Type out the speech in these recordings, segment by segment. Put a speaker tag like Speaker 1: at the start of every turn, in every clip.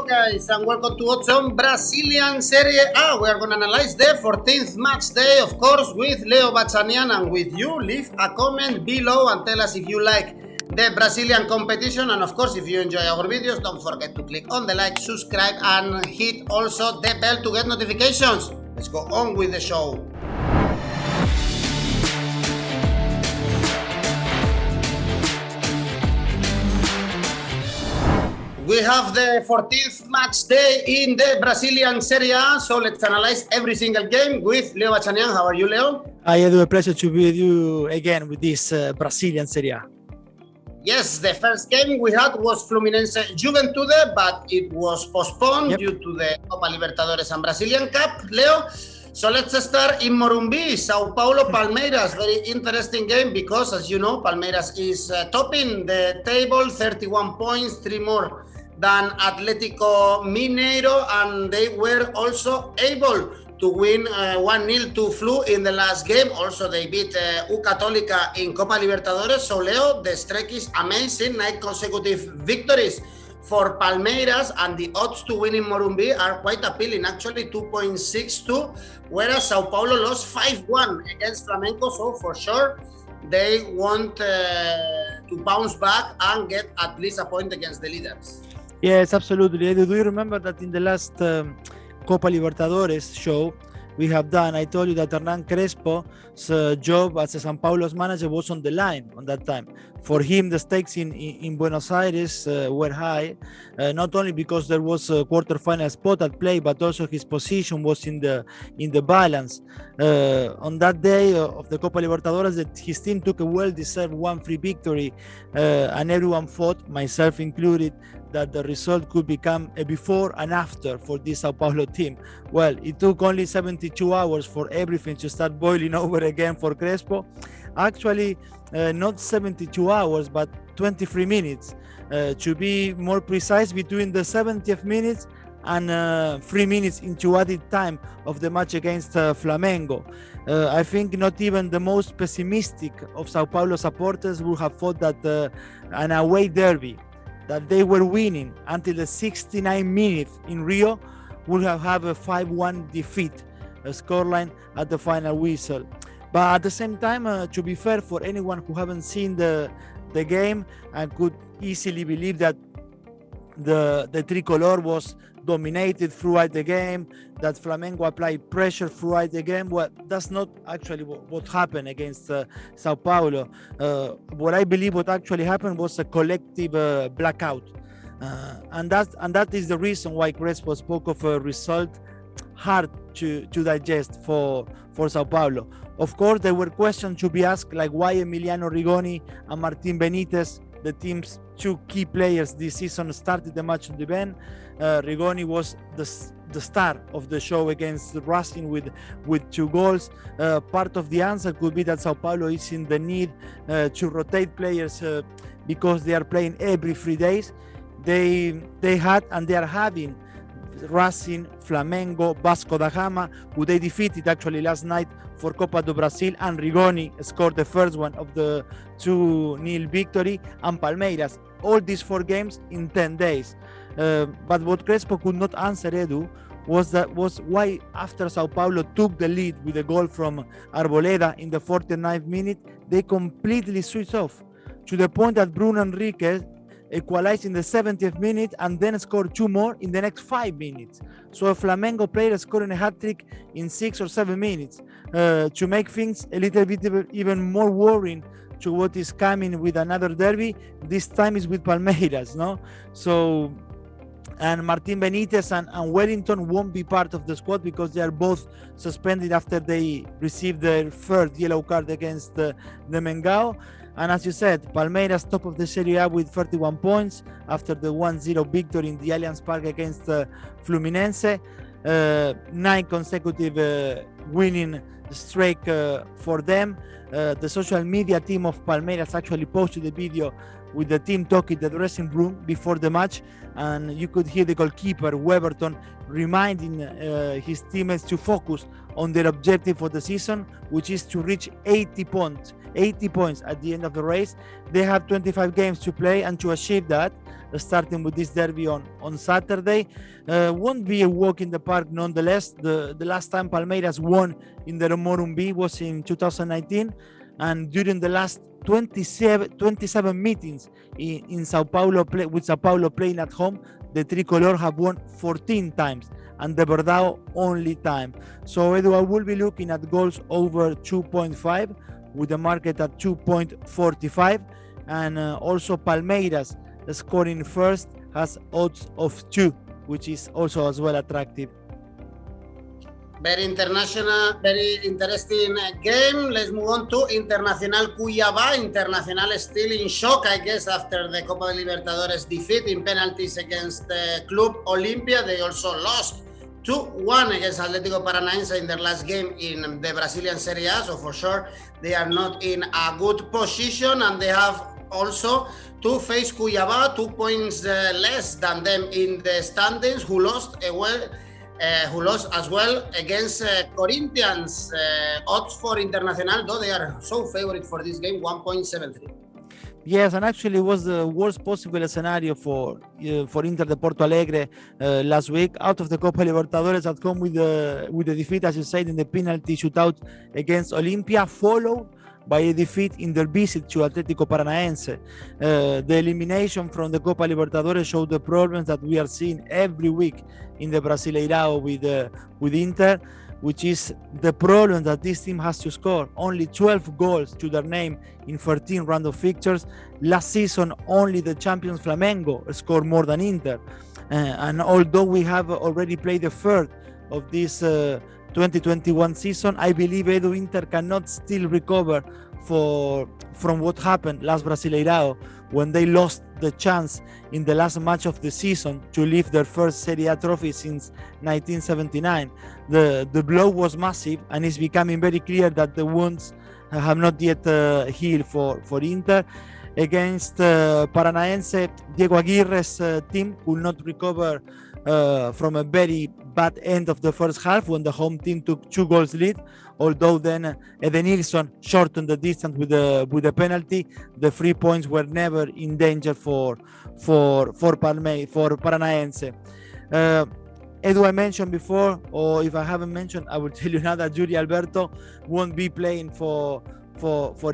Speaker 1: guys, and welcome to Odds Brazilian Serie A. We are going to analyze the 14th match day, of course, with Leo Bachanian and with you. Leave a comment below and tell us if you like the Brazilian competition. And of course, if you enjoy our videos, don't forget to click on the like, subscribe, and hit also the bell to get notifications. Let's go on with the show. We have the 14th match day in the Brazilian Serie A, so let's analyze every single game with Leo Bachanian. How are you, Leo?
Speaker 2: I have a pleasure to be with you again with this Brazilian Serie A.
Speaker 1: Yes, the first game we had was Fluminense Juventude, but it was postponed due to the Copa Libertadores and Brazilian Cup, Leo. So let's start in Morumbi, Sao Paulo, Palmeiras. Very interesting game because, as you know, Palmeiras is topping the table, 31 points, 3 more than Atletico Mineiro, and they were also able to win 1-0 to Flu in the last game. Also, they beat U Católica in Copa Libertadores. So, Leo, the streak is amazing, 9 consecutive victories for Palmeiras, and the odds to win in Morumbi are quite appealing, actually 2.62, whereas Sao Paulo lost 5-1 against Flamengo, so for sure they want to bounce back and get at least a point against the leaders.
Speaker 2: Yes, absolutely. Do you remember that in the last Copa Libertadores show we have done, I told you that Hernan Crespo's job as a Sao Paulo's manager was on the line on that time. For him, the stakes in Buenos Aires were high, not only because there was a quarterfinal spot at play, but also his position was in the balance. On that day of the Copa Libertadores, his team took a well-deserved 1-3 victory, and everyone thought, myself included, that the result could become a before and after for this Sao Paulo team. Well, it took only 72 hours for everything to start boiling over again for Crespo. Actually, not 72 hours, but 23 minutes. To be more precise, between the 70th minutes and 3 minutes into added time of the match against Flamengo. I think not even the most pessimistic of Sao Paulo supporters would have thought that an away derby that they were winning until the 69 minutes in Rio would have a 5-1 defeat, a scoreline at the final whistle. But at the same time, to be fair, for anyone who haven't seen the game and could easily believe that the tricolor was dominated throughout the game, that Flamengo applied pressure throughout the game. Well, that's not actually what happened against Sao Paulo. What I believe what actually happened was a collective blackout. And that is the reason why Crespo spoke of a result hard to digest for Sao Paulo. Of course, there were questions to be asked, like why Emiliano Rigoni and Martin Benitez, the team's 2 key players this season, started the match on the bench. Rigoni was the star of the show against Racing with 2 goals. Part of the answer could be that Sao Paulo is in the need to rotate players because they are playing every 3 days. They had and they are having Racing, Flamengo, Vasco da Gama, who they defeated actually last night for Copa do Brasil, and Rigoni scored the first one of the 2-0 victory, and Palmeiras. All these 4 games in 10 days. But what Crespo could not answer, Edu, was why after Sao Paulo took the lead with a goal from Arboleda in the 49th minute, they completely switched off, to the point that Bruno Henrique equalized in the 70th minute and then scored 2 more in the next 5 minutes. So a Flamengo player scoring a hat-trick in 6 or 7 minutes to make things a little bit even more worrying to what is coming with another derby. This time is with Palmeiras, no? So, and Martin Benitez and Wellington won't be part of the squad because they are both suspended after they received their 3rd yellow card against the Mengao. And as you said, Palmeiras top of the Serie A with 31 points after the 1-0 victory in the Allianz Park against Fluminense. 9 consecutive winning streak for them. The social media team of Palmeiras actually posted a video with the team talking in the dressing room before the match, and you could hear the goalkeeper Weberton reminding his teammates to focus on their objective for the season, which is to reach 80 points at the end of the race. They have 25 games to play, and to achieve that, starting with this derby on Saturday. Won't be a walk in the park nonetheless. The last time Palmeiras won in the Morumbi was in 2019, and during the last 27 meetings in Sao Paulo, with Sao Paulo playing at home, the Tricolor have won 14 times and the Verdão only time. So Edu, I will be looking at goals over 2.5 with the market at 2.45, and also Palmeiras scoring first has odds of 2, which is also as well attractive.
Speaker 1: Very international, very interesting game. Let's move on to Internacional Cuiaba. Internacional is still in shock, I guess, after the Copa Libertadores defeat in penalties against Club Olimpia. They also lost 2-1 against Atletico Paranaense in their last game in the Brazilian Serie A. So for sure, they are not in a good position, and they have also to face Cuiaba, 2 points less than them in the standings, who lost as well against Corinthians. Odds for Internacional, though they are so favorite for this game, 1.73.
Speaker 2: Yes, and actually it was the worst possible scenario for Inter de Porto Alegre last week, out of the Copa Libertadores at home with the defeat, as you said, in the penalty shootout against Olimpia, followed by a defeat in their visit to Atletico Paranaense. The elimination from the Copa Libertadores showed the problems that we are seeing every week in the Brasileirao with Inter, which is the problem that this team has to score. Only 12 goals to their name in 13 round of fixtures. Last season, only the champions Flamengo scored more than Inter. And although we have already played the third of this 2021 season, I believe Edu, Inter cannot still recover from what happened last Brasileirao, when they lost the chance in the last match of the season to lift their first Serie A trophy since 1979. The blow was massive, and it's becoming very clear that the wounds have not yet healed for Inter. Against Paranaense, Diego Aguirre's team could not recover from a very bad end of the first half when the home team took 2 goals lead. Although then Edenilson shortened the distance with the penalty, the 3 points were never in danger for Paranaense. Edu, I mentioned before, or if I haven't mentioned, I will tell you now that Yuri Alberto won't be playing for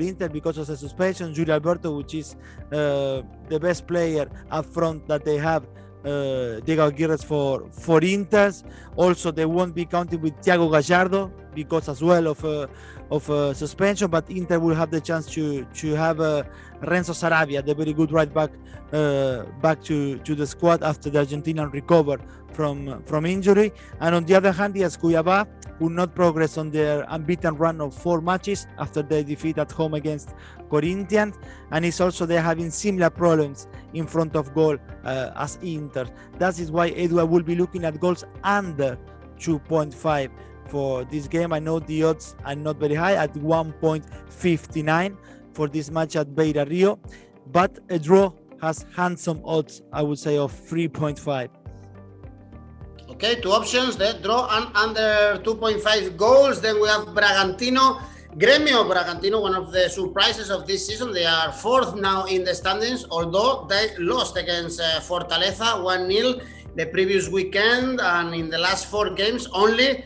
Speaker 2: Inter because of the suspension. Yuri Alberto, which is the best player up front that they have, Diego Aguirre for Inter. Also, they won't be counting with Thiago Gallardo because as well of suspension, but Inter will have the chance to have Renzo Sarabia, the very good right back, back to the squad after the Argentinian recovered from injury. And on the other hand, yes, Cuiaba will not progress on their unbeaten run of 4 matches after their defeat at home against Corinthians, and it's also they're having similar problems in front of goal as Inter. That is why, Edu, I will be looking at goals under 2.5 for this game. I know the odds are not very high at 1.59 for this match at Beira Rio, but a draw has handsome odds, I would say, of 3.5.
Speaker 1: Okay, 2 options, the draw and under 2.5 goals. Then we have Bragantino, Gremio. Bragantino, one of the surprises of this season. They are 4th now in the standings, although they lost against Fortaleza 1-0 the previous weekend, and in the last 4 games only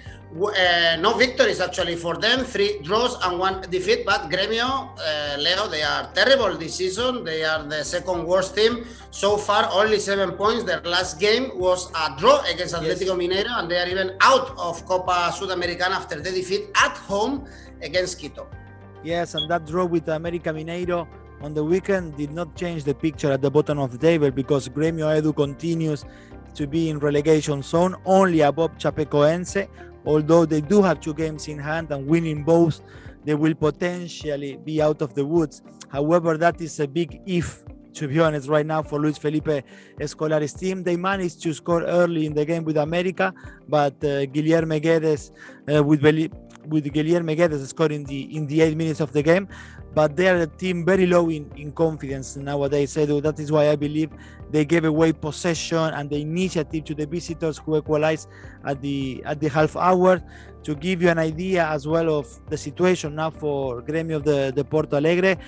Speaker 1: no victories actually for them, 3 draws and 1 defeat. But Gremio, Leo, they are terrible this season. They are the 2nd worst team so far, only 7 points. Their last game was a draw against Atletico Mineiro, and they are even out of Copa Sudamericana after the defeat at home against Quito.
Speaker 2: Yes, and that draw with America Mineiro on the weekend did not change the picture at the bottom of the table, because Gremio, Edu, continues to be in relegation zone, only above Chapecoense. Although they do have 2 games in hand, and winning both, they will potentially be out of the woods. However, that is a big if, to be honest, right now for Luis Felipe Scolari's team. They managed to score early in the game with America, but Guilherme Guedes, with Guilherme Guedes scoring in the 8 minutes of the game. But they are a team very low in confidence nowadays, Edu. That is why I believe they gave away possession and the initiative to the visitors, who equalized at the half hour to give you an idea as well of the situation now for Gremio de Porto Alegre.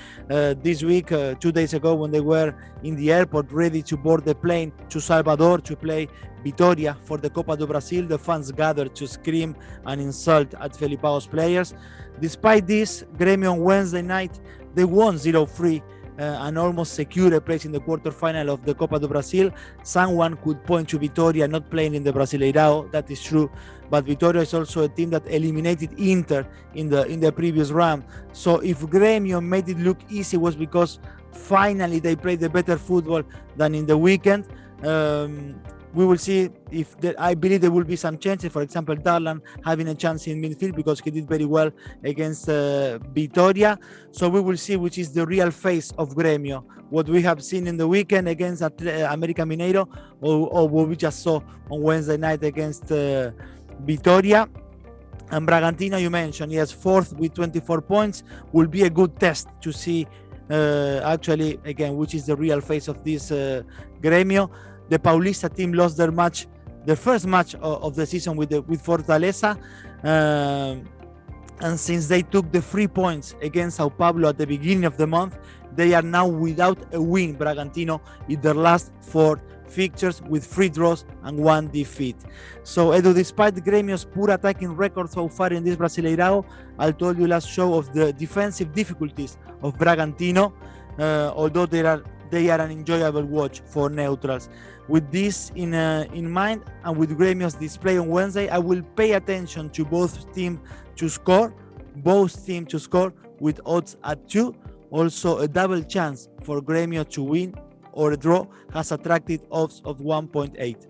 Speaker 2: This week, 2 days ago, when they were in the airport ready to board the plane to Salvador to play Vitória for the Copa do Brasil, the fans gathered to scream and insult at Felipao's players. Despite this, Gremio on Wednesday night, they won 0-3 and almost secure a place in the quarterfinal of the Copa do Brasil. Someone could point to Vitória not playing in the Brasileirao, that is true, but Vitória is also a team that eliminated Inter in the previous round. So if Gremio made it look easy, was because finally they played the better football than in the weekend. We will see if I believe there will be some chances. For example, Darlan having a chance in midfield because he did very well against Vitória. So we will see which is the real face of Gremio. What we have seen in the weekend against America Mineiro, or what we just saw on Wednesday night against Vitória. And Bragantino, you mentioned, yes, fourth with 24 points, will be a good test to see actually, again, which is the real face of this Gremio. The Paulista team lost their first match of the season with Fortaleza, and since they took the 3 points against Sao Paulo at the beginning of the month, they are now without a win, Bragantino, in their last 4 fixtures with 3 draws and 1 defeat. So Edu, despite Gremio's poor attacking record so far in this Brasileirao, I told you last show of the defensive difficulties of Bragantino, although they are an enjoyable watch for neutrals. With this in mind, and with Gremio's display on Wednesday, I will pay attention to both teams to score with odds at 2. Also, a double chance for Gremio to win or a draw has attracted odds of 1.8.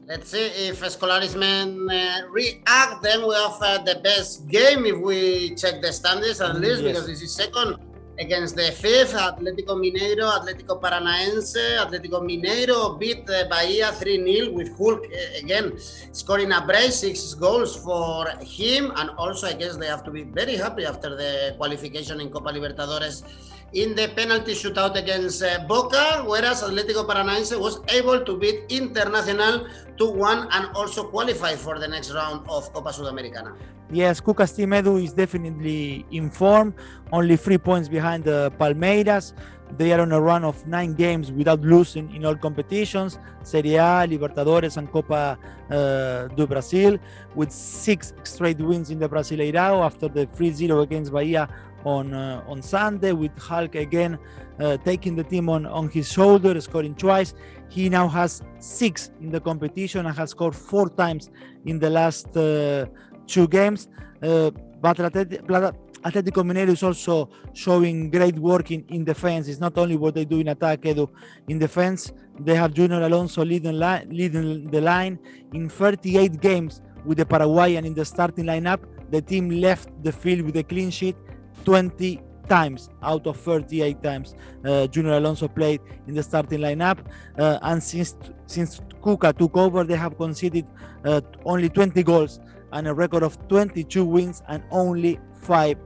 Speaker 1: Let's see if Scholarismen react. Then we have the best game if we check the standings at least,
Speaker 2: yes,
Speaker 1: because this is second against the fifth, Atletico Mineiro, Atletico Paranaense. Atletico Mineiro beat Brahia 3-0 with Hulk again scoring a brace, 6 goals for him. And also, I guess they have to be very happy after the qualification in Copa Libertadores in the penalty shootout against Boca, whereas Atletico Paranaense was able to beat Internacional 2-1 and also qualify for the next round of Copa Sudamericana.
Speaker 2: Yes, Cuca's team, Edu, is definitely in form, only 3 points behind the Palmeiras. They are on a run of 9 games without losing in all competitions, Serie A, Libertadores and Copa do Brasil, with 6 straight wins in the Brasileirao after the 3-0 against Bahia on Sunday, with Hulk again taking the team on his shoulder, scoring twice. He now has 6 in the competition and has scored 4 times in the last 2 games. But Atletico Mineiro is also showing great work in defense. It's not only what they do in attack, Edu. In defense, they have Junior Alonso leading the line. In 38 games with the Paraguayan in the starting lineup, the team left the field with a clean sheet 20 times out of 38 times Junior Alonso played in the starting lineup. And since Cuca took over, they have conceded only 20 goals and a record of 22 wins and only 5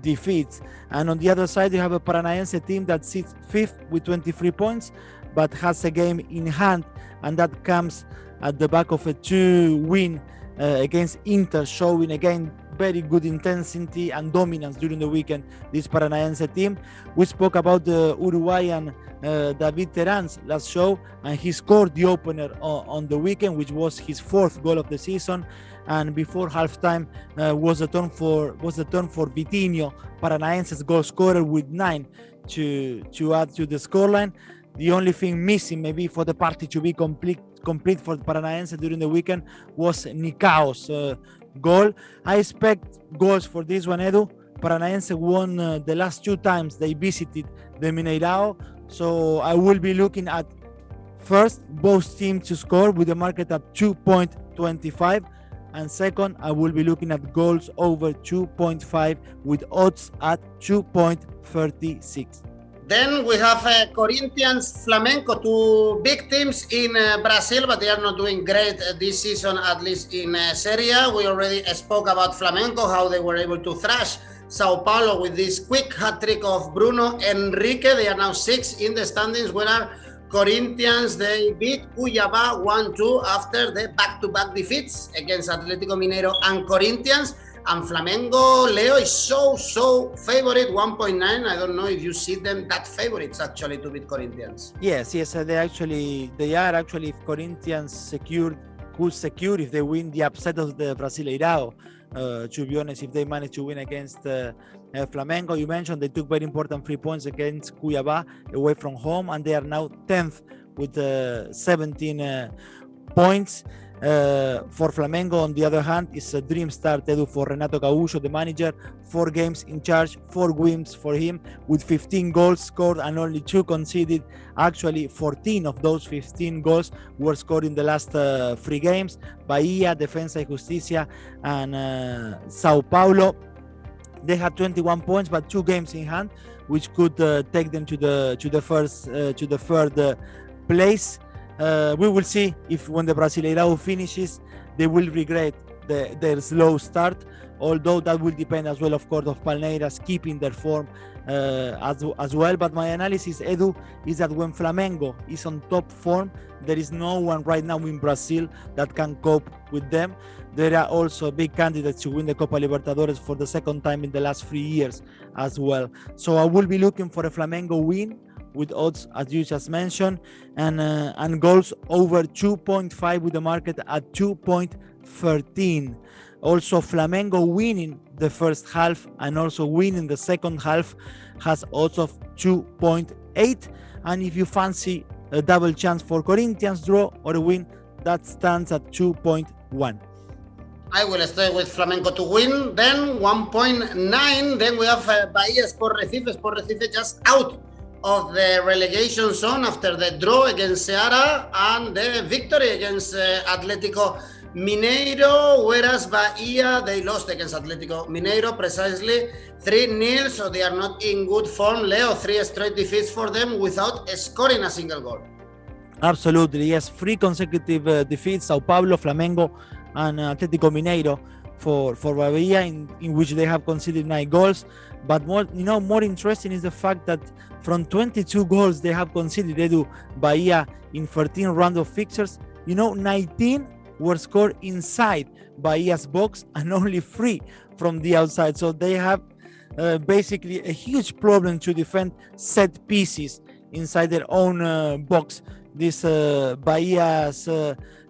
Speaker 2: defeats. And on the other side, you have a Paranaense team that sits 5th with 23 points, but has a game in hand, and that comes at the back of a 2-win against Inter, showing again very good intensity and dominance during the weekend, this Paranaense team. We spoke about the Uruguayan David Terans last show, and he scored the opener on the weekend, which was his 4th goal of the season. And before halftime was the turn for Vitinho, Paranaense's goal scorer, with 9 to add to the scoreline. The only thing missing maybe for the party to be complete for Paranaense during the weekend was Nicao's goal. I expect goals for this one, Edu. Paranaense won the last 2 times they visited the Mineirao, so I will be looking at first both teams to score with the market at 2.25, and second I will be looking at goals over 2.5 with odds at 2.36.
Speaker 1: Then we have Corinthians, Flamengo, 2 big teams in Brazil, but they are not doing great this season, at least in Serie A. We already spoke about Flamengo, how they were able to thrash Sao Paulo with this quick hat-trick of Bruno Henrique. They are now 6th in the standings, Corinthians, they beat Cuiaba 1-2 after the back-to-back defeats against Atletico Mineiro and Corinthians. And Flamengo, Leo, is so favorite, 1.9. I don't know if you see them that favorites actually to beat Corinthians.
Speaker 2: Yes, they are actually, if Corinthians could secure if they win the upset of the Brasileirao. To be honest, if they manage to win against Flamengo, you mentioned they took very important 3 points against Cuiaba away from home, and they are now 10th with 17 points. For Flamengo, on the other hand, it's a dream start, Edu, for Renato Gaúcho, the manager. 4 games in charge, 4 wins for him, with 15 goals scored and only 2 conceded. Actually, 14 of those 15 goals were scored in the last 3 games. Bahia, Defensa y Justicia, and Sao Paulo. They had 21 points, but 2 games in hand, which could take them to the third place. We will see if when the Brasileirao finishes, they will regret their slow start, although that will depend as well, of course, of Palmeiras keeping their form as well. But my analysis, Edu, is that when Flamengo is on top form, there is no one right now in Brazil that can cope with them. There are also big candidates to win the Copa Libertadores for the second time in the last 3 years as well. So I will be looking for a Flamengo win with odds, as you just mentioned, and goals over 2.5 with the market at 2.13. Also, Flamengo winning the first half and also winning the second half has odds of 2.8. And if you fancy a double chance for Corinthians draw or a win, that stands at 2.1.
Speaker 1: I will stay with Flamengo to win. Then 1.9. Then we have Bahia Sport Recife. Sport Recife just out of the relegation zone after the draw against Ceara and the victory against Atletico Mineiro, whereas Bahia, they lost against Atletico Mineiro precisely 3-0, so they are not in good form. Leo, 3 straight defeats for them without scoring a single goal.
Speaker 2: Absolutely, yes, 3 consecutive defeats, Sao Paulo, Flamengo, and Atletico Mineiro for Bahia, in which they have conceded 9 goals. But more interesting is the fact that from 22 goals they have conceded, Edu, Bahia in 13 round of fixtures, 19 were scored inside Bahia's box and only 3 from the outside. So they have basically a huge problem to defend set pieces inside their own box. This Bahia's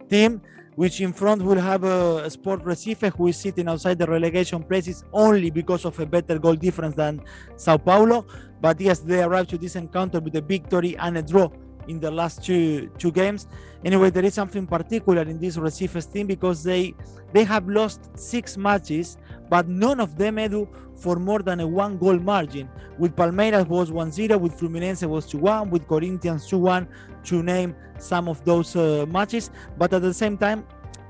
Speaker 2: team, which in front will have a Sport Recife, who is sitting outside the relegation places only because of a better goal difference than Sao Paulo. But yes, they arrived to this encounter with a victory and a draw in the last two games. Anyway, there is something particular in this Recife's team because they have lost 6 matches, but none of them, Edu, for more than a 1-goal margin. With Palmeiras was 1-0, with Fluminense was 2-1, with Corinthians 2-1, to name some of those matches. But at the same time,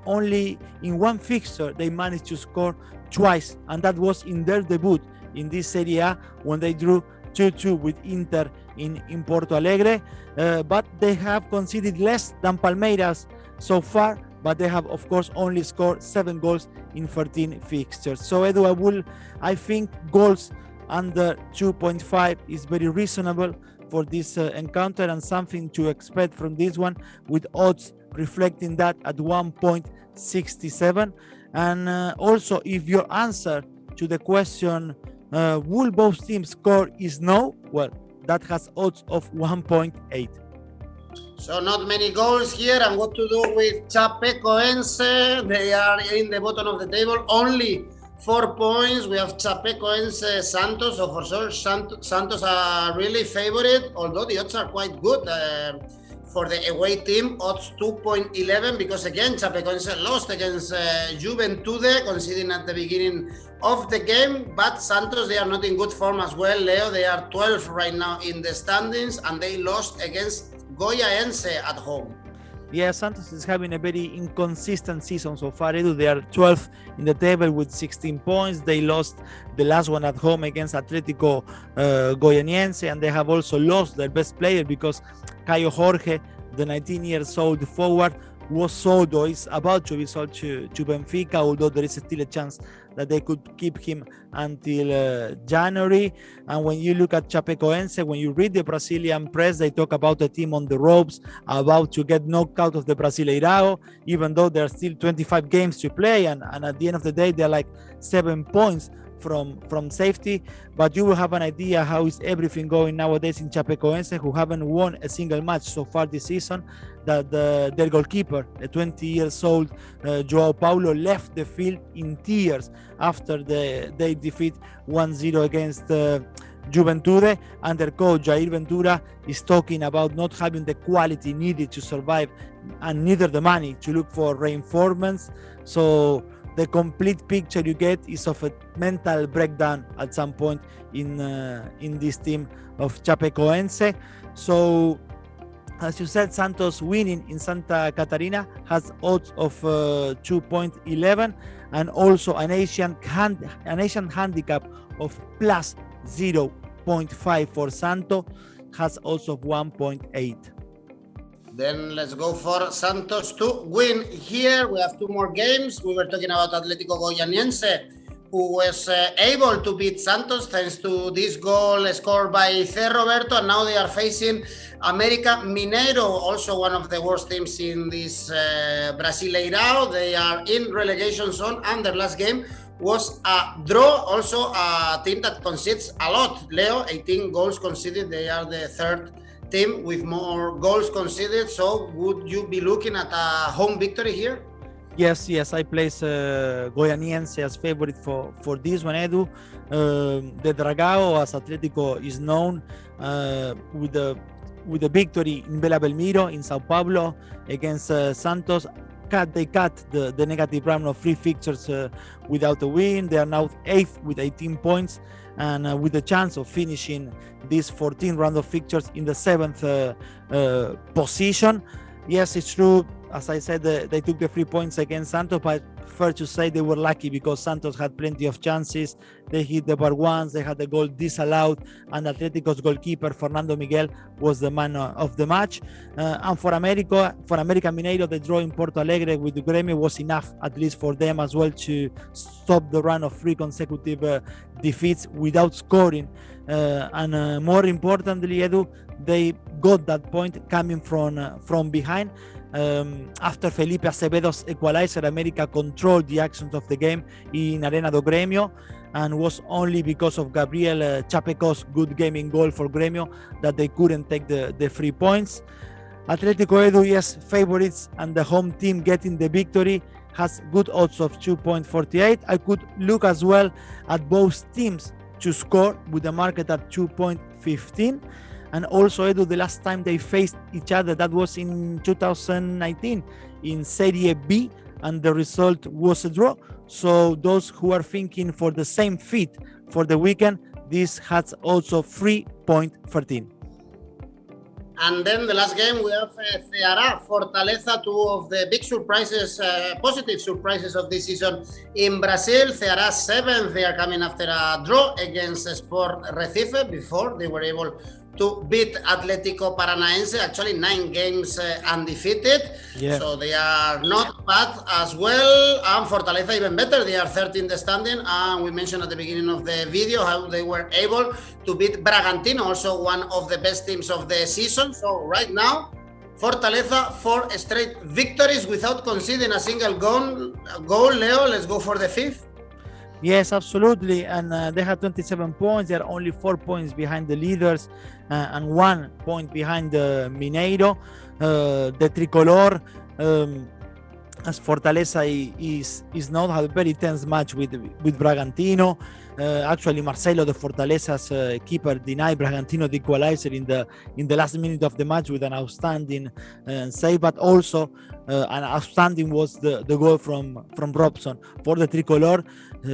Speaker 2: only in 1 fixture they managed to score twice, and that was in their debut in this Serie A when they drew 2-2 with Inter in Porto Alegre. But they have conceded less than Palmeiras so far, but they have, of course, only scored 7 goals in 13 fixtures. So, Edu, I think goals under 2.5 is very reasonable for this encounter, and something to expect from this one, with odds reflecting that at 1.67. And also, if your answer to the question, will both teams score, is no, well, that has odds of 1.8.
Speaker 1: So not many goals here. And what to do with Chapecoense? They are in the bottom of the table, only 4 points. We have Chapecoense, Santos. So for sure, Santos are really favorite, although the odds are quite good for the away team. Odds 2.11, because again, Chapecoense lost against Juventude, conceding at the beginning of the game. But Santos, they are not in good form as well, Leo. They are 12th right now in the standings, and they lost against Goianiense at home.
Speaker 2: Yeah, Santos is having a very inconsistent season so far, Edu. They are 12th in the table with 16 points. They lost the last one at home against Atletico Goianiense, and they have also lost their best player because Caio Jorge, the 19-year-old forward, was sold or is about to be sold to Benfica, although there is still a chance that they could keep him until January. And when you look at Chapecoense, when you read the Brazilian press, they talk about a team on the ropes, about to get knocked out of the Brasileirao, even though there are still 25 games to play, and at the end of the day they're like 7 points from safety. But you will have an idea how is everything going nowadays in Chapecoense, who haven't won a single match so far this season. That their goalkeeper, a 20-year-old Joao Paulo, left the field in tears after they defeat 1-0 against Juventude, and their coach Jair Ventura is talking about not having the quality needed to survive and neither the money to look for reinforcements. So the complete picture you get is of a mental breakdown at some point in this team of Chapecoense. So as you said, Santos winning in Santa Catarina has odds of 2.11 and also an Asian handicap of plus 0.5 for Santos has odds of 1.8.
Speaker 1: Then let's go for Santos to win. Here we have two more games. We were talking about Atletico Goianiense, who was able to beat Santos thanks to this goal scored by Zé Roberto, and now they are facing America Mineiro, also one of the worst teams in this Brasileirao. They are in relegation zone, and their last game was a draw, also a team that concedes a lot. Leo, 18 goals conceded. They are the third team with more goals conceded. So would you be looking at a home victory here?
Speaker 2: Yes, I place Goianiense as favorite for this one, Edu. The Dragao, as Atletico is known, with the victory in Bela Belmiro in Sao Paulo against Santos, they cut the negative run of 3 fixtures without a win. They are now 8th with 18 points and with the chance of finishing this 14th round of fixtures in the 7th position. Yes, it's true. As I said, they took the 3 points against Santos, but fair to say they were lucky because Santos had plenty of chances. They hit the bar once, they had the goal disallowed, and Atletico's goalkeeper, Fernando Miguel, was the man of the match. And for America Mineiro, the draw in Porto Alegre with the Gremio was enough, at least for them as well, to stop the run of 3 consecutive defeats without scoring. And more importantly, Edu, they got that point coming from behind. After Felipe Acevedo's equalizer, America controlled the actions of the game in Arena do Grêmio, and was only because of Gabriel Chapeco's good game in goal for Gremio that they couldn't take the 3 points. Atletico, Edu, yes, favorites, and the home team getting the victory has good odds of 2.48. I could look as well at both teams to score with the market at 2.15. And also, Edu, the last time they faced each other, that was in 2019 in Serie B, and the result was a draw. So those who are thinking for the same feat for the weekend, this has also 3.13.
Speaker 1: And then the last game, we have Ceara, Fortaleza, two of the big surprises, positive surprises of this season in Brazil. Ceara 7th, they are coming after a draw against Sport Recife. Before, they were able to beat Atletico Paranaense, actually 9 games undefeated. Yeah. So they are not bad as well. And Fortaleza even better, they are 13th in the standing. And we mentioned at the beginning of the video how they were able to beat Bragantino, also one of the best teams of the season. So right now, Fortaleza 4 straight victories without conceding a single goal. Leo, let's go for the 5th.
Speaker 2: Yes, absolutely. And they had 27 points. They are only 4 points behind the leaders and 1 point behind the Mineiro. The Tricolor, as Fortaleza is known, had a very tense match with Bragantino. Actually, Marcelo, the Fortaleza's keeper, denied Bragantino the equalizer in the last minute of the match with an outstanding save, but also an outstanding was the goal from Robson. For the Tricolor,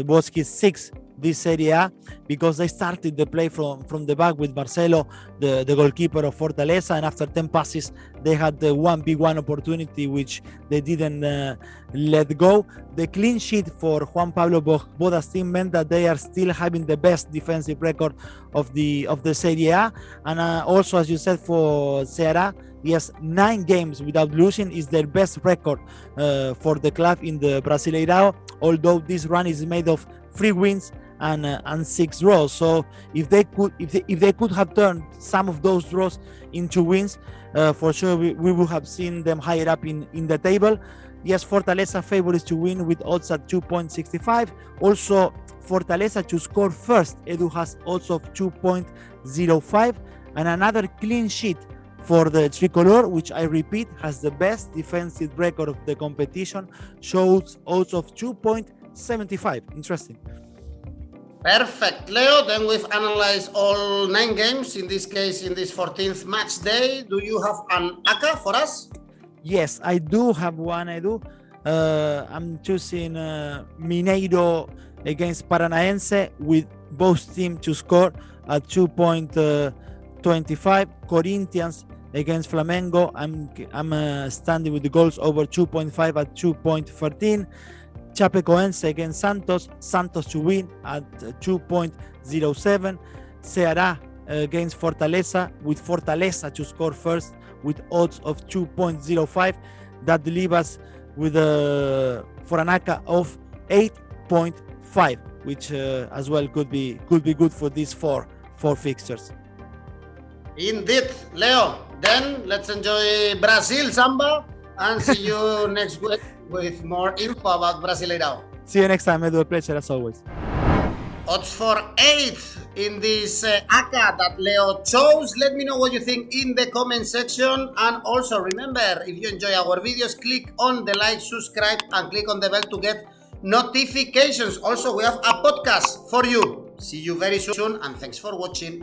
Speaker 2: was his 6th this Serie A, because they started the play from the back with Marcelo, the goalkeeper of Fortaleza, and after 10 passes, they had the one big opportunity which they didn't let go. The clean sheet for Juan Pablo Boda's team meant that they are still having the best defensive record of the Serie A, and also, as you said, for Ceara, Yes, 9 games without losing is their best record for the club in the Brasileirao, although this run is made of 3 wins and 6 draws. So if they could have turned some of those draws into wins, for sure we would have seen them higher up in the table. Yes, Fortaleza favorites to win with odds at 2.65. Also, Fortaleza to score first. Edu has odds of 2.05, and another clean sheet for the tricolor, which I repeat has the best defensive record of the competition, shows odds of 2.75. Interesting.
Speaker 1: Perfect, Leo. Then we've analyzed all 9 games. In this case, in this 14th match day, do you have an ACCA for us?
Speaker 2: Yes, I do have one. I'm choosing Mineiro against Paranaense with both teams to score at 2.25. Corinthians against Flamengo. I'm standing with the goals over 2.5 at 2.13. Chapecoense against Santos to win at 2.07. Ceara against Fortaleza with Fortaleza to score first with odds of 2.05. That leaves us with for an ACCA of 8.5, which as well could be good for these four fixtures.
Speaker 1: Indeed, Leo. Then let's enjoy Brazil Samba and see you next week with more info about Brasileirao.
Speaker 2: See you next time, Edu. A pleasure as always.
Speaker 1: Odds for 8 in this ACCA that Leo chose. Let me know what you think in the comment section. And also remember, if you enjoy our videos, click on the like, subscribe, and click on the bell to get notifications. Also, we have a podcast for you. See you very soon, and thanks for watching.